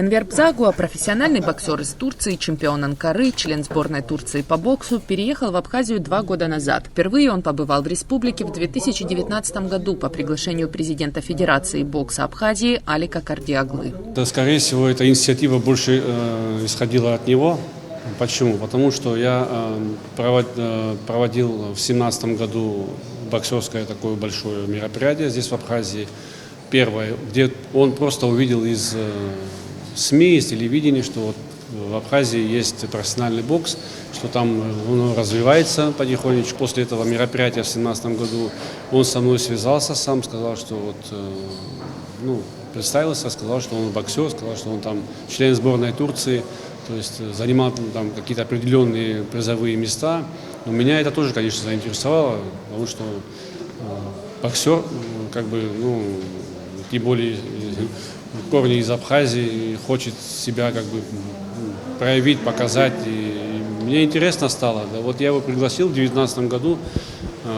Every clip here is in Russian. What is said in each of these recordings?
Энвер Бзагуа, профессиональный боксер из Турции, чемпион Анкары, член сборной Турции по боксу, переехал в Абхазию 2 года назад. Впервые он побывал в республике в 2019 году по приглашению президента Федерации бокса Абхазии Алика Кардиаглы. Да, скорее всего, эта инициатива больше исходила от него. Почему? Потому что я проводил в 2017 году боксерское такое большое мероприятие здесь в Абхазии. Первое, где он просто увидел из СМИ, из телевидения, что вот в Абхазии есть профессиональный бокс, что там он развивается потихонечку. После этого мероприятия в 2017 году он со мной связался сам, сказал, что вот, представился, сказал, что он боксер, сказал, что он там член сборной Турции, то есть занимал там какие-то определенные призовые места. Но меня это тоже, конечно, заинтересовало, потому что боксер, тем более корни из Абхазии, хочет себя проявить, показать. И мне интересно стало. Да, вот я его пригласил в 2019 году.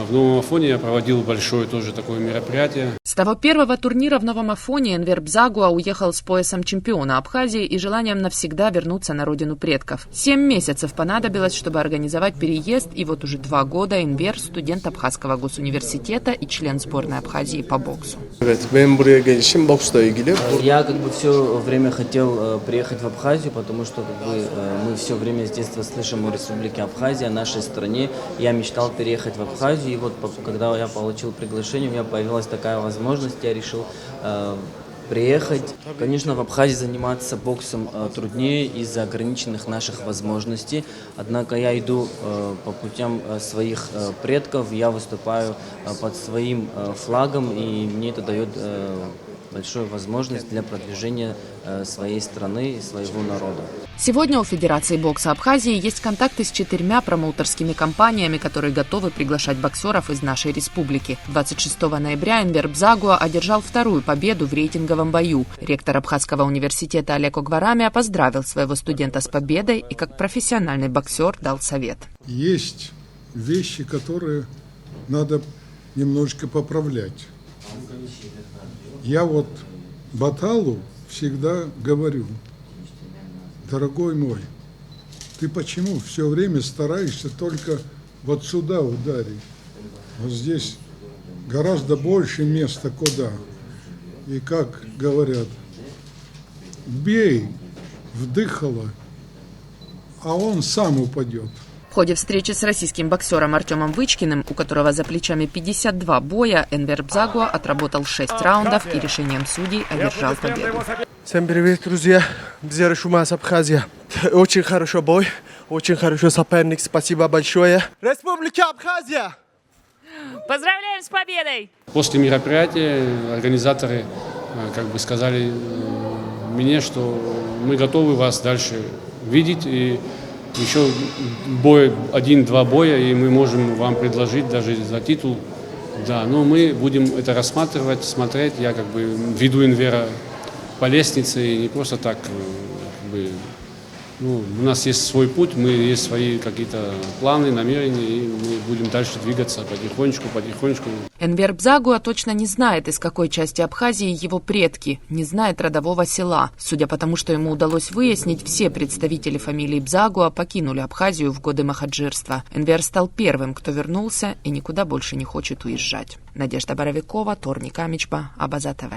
В Новом Афоне я проводил большое тоже такое мероприятие. С того первого турнира в Новом Афоне Энвер Бзагуа уехал с поясом чемпиона Абхазии и желанием навсегда вернуться на родину предков. 7 месяцев понадобилось, чтобы организовать переезд, и вот уже 2 года Энвер – студент Абхазского госуниверситета и член сборной Абхазии по боксу. Я все время хотел приехать в Абхазию, потому что мы все время с детства слышим о Республике Абхазия, о нашей стране. Я мечтал переехать в Абхазию. И вот когда я получил приглашение, у меня появилась такая возможность, я решил приехать. Конечно, в Абхазии заниматься боксом труднее из-за ограниченных наших возможностей, однако я иду по путям своих предков, я выступаю под своим флагом, и мне это дает большую возможность для продвижения своей страны и своего народа. Сегодня у Федерации бокса Абхазии есть контакты с 4 промоутерскими компаниями, которые готовы приглашать боксеров из нашей республики. 26 ноября Энвер Бзагуа одержал 2-ю победу в рейтинговом бою. Ректор Абхазского университета Олег Огварамия поздравил своего студента с победой и как профессиональный боксер дал совет. Есть вещи, которые надо немножко поправлять. Я вот Баталу всегда говорю: дорогой мой, ты почему все время стараешься только вот сюда ударить? Вот здесь гораздо больше места куда. И как говорят, бей вдыхало, а он сам упадет. В ходе встречи с российским боксером Артемом Вычкиным, у которого за плечами 52 боя, Энвер Бзагуа отработал 6 раундов и решением судей одержал победу. Всем привет, друзья! Бзер Шумас, Абхазия. Очень хороший бой, очень хороший соперник. Спасибо большое. Республика Абхазия! Поздравляем с победой! После мероприятия организаторы сказали мне, что мы готовы вас дальше видеть. И еще 1-2 боя, и мы можем вам предложить даже за титул. Да, но мы будем это рассматривать, смотреть. Я веду Энвера по лестнице, и не просто так. У нас есть свой путь, есть свои какие-то планы, намерения, и мы будем дальше двигаться потихонечку. Энвер Бзагуа точно не знает, из какой части Абхазии его предки, не знает родового села. Судя по тому, что ему удалось выяснить, все представители фамилии Бзагуа покинули Абхазию в годы махаджирства. Энвер стал первым, кто вернулся и никуда больше не хочет уезжать. Надежда Боровикова, Торник Амичба, Абаза ТВ.